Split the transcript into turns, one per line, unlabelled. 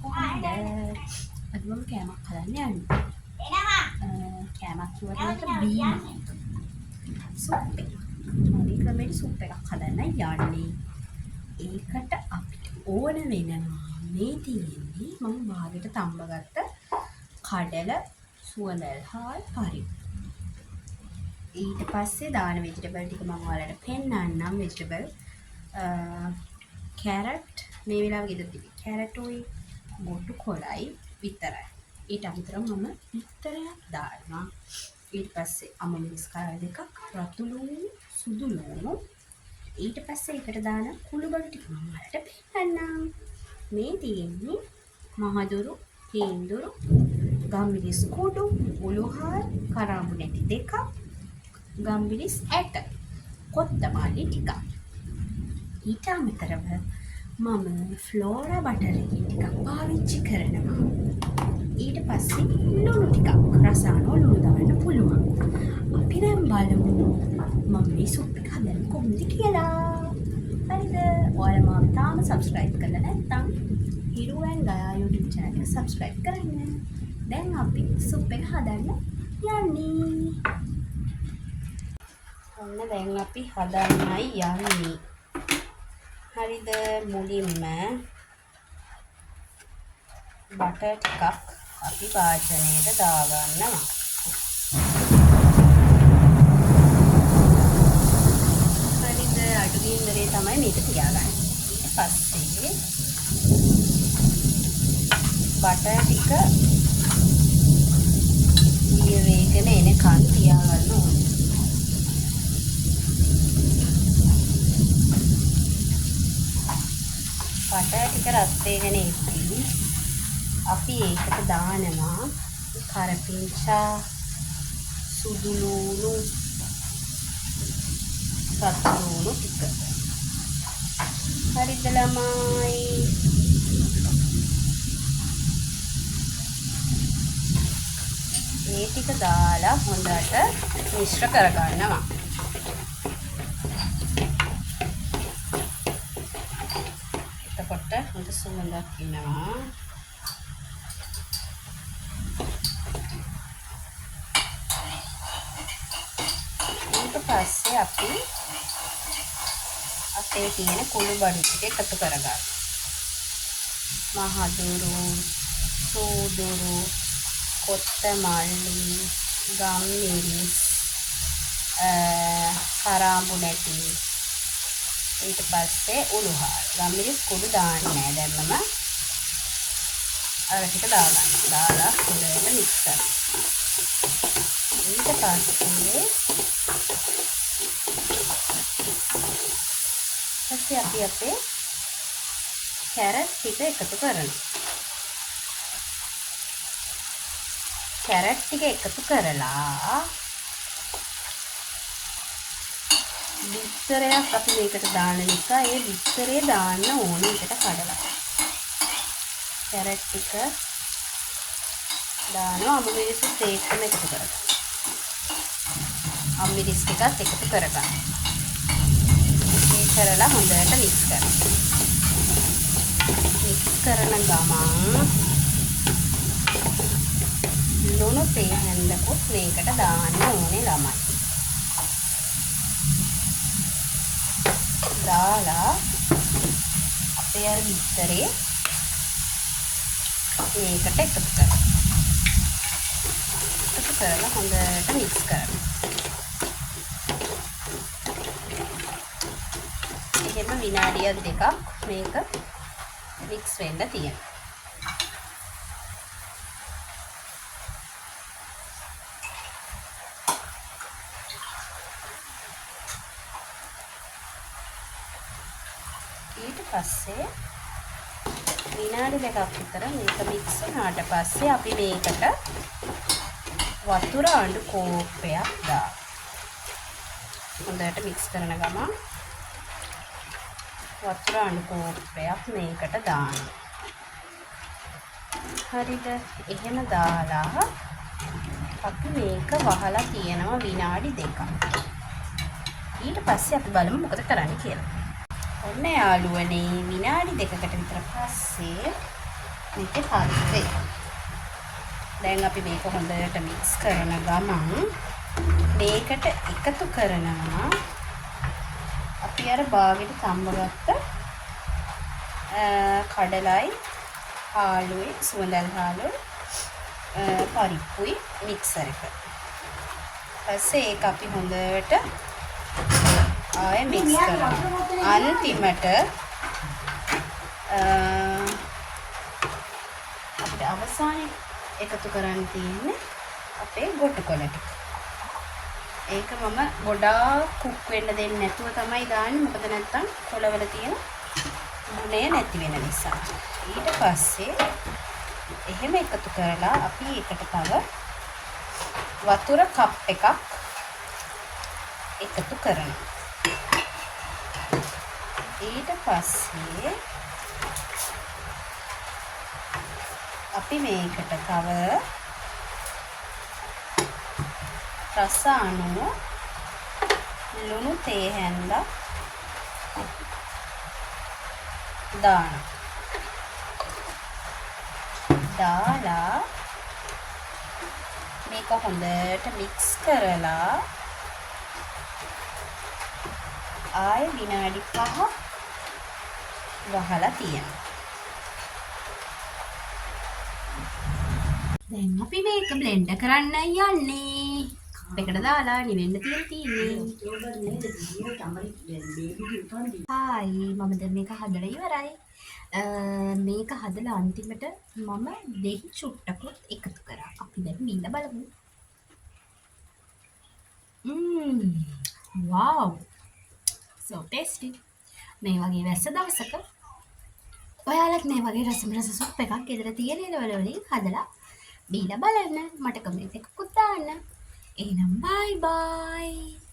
කොහොමද? අද මම කෑමක් හදන්න යන්නේ. කෑමක් කියවට බීම සුප් එක. හරි ක්‍රමයට සුප් එකක් හදන්න යන්නේ. ඒකට අපිට ඕන වෙනවා මේ තියෙන්නේ මම භාගයට තඹගත්ත කඩල සුවඳල් හාල් පරිප්පු. ඊට පස්සේ දාන වෙජිටබල් ටික මම ඔයාලට පෙන්නන්නම්. වෙජිටබල් කැරට් මේ වෙලාවේ ගෙදර තිබි කැරට් උයි බොටු කොළයි විතරයි. ඊට අමතරව මම විතරක් දානවා. ඊට පස්සේ අමමිරිස් කාර දෙකක්, රතු ලුණු, සුදු ලුණු. ඊට පස්සේ ඒකට දාන කුළුබඩු ටික මම ඔයාලට පෙන්නන්නම්. මේ තියෙන්නේ මහදුරු, හේන්දුරු, ගම්මිරිස් කුඩු, උළුහාර, කරාඹු නැටි දෙකක්, ගම්මිරිස් ඇට, කොත්තමල්ලි ටිකක්. ඊට අමතරව මම ෆ්ලෝරා බටර් ටිකක් පාවිච්චි කරනවා. ඊට පස්සේ ලුණු ටිකක් රසායන ලුණු දාන්න පුළුවන්. අපි දැන් බලමු මම මේ සුප් එක හදන්නේ කොහොමද කියලා. හරිද? ඔයාලා මාව තාම subscribe කරලා නැත්නම් හිරු ඇන් ගයා YouTube channel එක subscribe කරන්න. දැන් අපි සුප් එක හදන්න යන්නේ. ඔන්න දැන් අපි හදන්නයි යන්නේ. හරිද? මුලින්ම බටර් ටිකක් අපි වාජනයට දාගන්නවා. හරිද? අඩු ගින්දරේ තමයි මේක තියාගන්නේ. ඊට පස්සේ බටර් ටික දිය වේගන එනකන් තියාගන්න ඕනේ. බටර් ටික රත් වේගන ඉතින් අපි ඒකට දානවා කරපිංචා, සුදු ලුණු, රතු ලුණු ටික. හරිද ළමයි? මේ ටික දාලා හොඳට මිශ්‍ර කරගන්නවා. එතකොට හොඳ සුවඳක් එනවා. පස්සේ අපි අපේ තියෙන කුළුබඩු ටික එකතු කරගන්න. මහදුරු, සූදුරු, කොත්තමල්ලි, ගම්මිරිස්, කරාඹු නැටි. ඊට පස්සේ උළුහාර. ගම්මිරිස් කුඩු දාන්නේ නැහැ. දැන්මම අර ටික දාගන්න. දාලා හොඳට මික්ස් කරන්න. ඊට පස්සේ අපි අපේ කැරට් ටික එකතු කරනවා. කැරට් ටික එකතු කරලා බිත්තරයක් අපි මේකට දාන නිසා ඒ බිත්තරේ දාන්න ඕනේ එකට කඩලා. කැරට් ටික දානවා. අමමිරිස් ඒකම එකතු කරගන්න. අමමිරිස් ටිකත් එකතු කරගන්න. කරලා හොඳට මික්ස් කරන්න. මික්ස් කරන ගමන් ලුණු තේහෙන්දකුත් මේකට දාන්න ඕනේ ළමයි. දාලා අපේ අර බිත්තරේ මේකට එකතු කරන්න. එකතු කරලා හොඳට මික්ස් කරන්න. එහෙම විනාඩියක් දෙකක් මේක මික්ස් වෙන්න තියෙනවා. ඊට පස්සේ විනාඩි දෙකක් විතර මේක මික්ස් වුණාට පස්සේ අපි මේකට වතුර අඬු කෝප්පයක් දානවා. හොඳට මික්ස් කරන ගමන් වතුර අඬු කෝප්පයක් මේකට දානවා. හරිද? එහෙම දාලා අපි මේක වහලා තියෙනවා විනාඩි දෙකක්. ඊට පස්සේ අපි බලමු මොකද කරන්න කියලා. ඔන්න යාළුවනේ විනාඩි දෙකකට විතර පස්සේ මේකේ හරි. දැන් අපි මේක හොඳට මික්ස් කරන ගමන් මේකට එකතු කරනවා අපි අර බාගෙට තම්බගත්ත කඩලයි ආලුයි සුවඳල් හාලුයි පරිප්පුයි මික්සර් එක. ඊපස්සේ ඒක අපි හොඳට ආයෙ මික්ස් කරනවා. අන්තිමට අපිට අවසානයේ එකතු කරන්න තියෙන්නේ අපේ ගොටුකොළ ටික. ඒක මම ගොඩාක් කුක් වෙන්න දෙන්නේ නැතුව තමයි දාන්නේ. මොකද නැත්තම් කොළවල තියෙන ගුණය නැති වෙන නිසා. ඊට පස්සේ එහෙම එකතු කරලා අපි ඒකට තව වතුර කප් එකක් එකතු කරනවා. ඊට පස්සේ අපි මේකට තව රස අණු ලුණු තේ හැන්දා දාලා මේක හොඳට මික්ස් කරලා ආයෙ විනාඩි 5ක් වහලා තියනවා. දැන් අපි මේක බ්ලෙන්ඩ් කරන්න යන්නේ. කප් එකට දාලා නිවෙන්න තියෙන්නේ. හායි මම දැන් මේක හදලා ඉවරයි. මේක හදලා අන්තිමට මම දෙහි චුට්ටකුත් එකතු කරා. අපි දැන් බින්න බලමු. wow so tasty. මේ වගේ වැස්ස දවසක ඔයාලත් මේ වගේ රස සුප් එකක් ගෙදර තියෙන ඉලවල වලින් හදලා බීලා බලන්න. මට කමෙන්ට් එකකුත් දාන්න. එහෙනම් bye bye.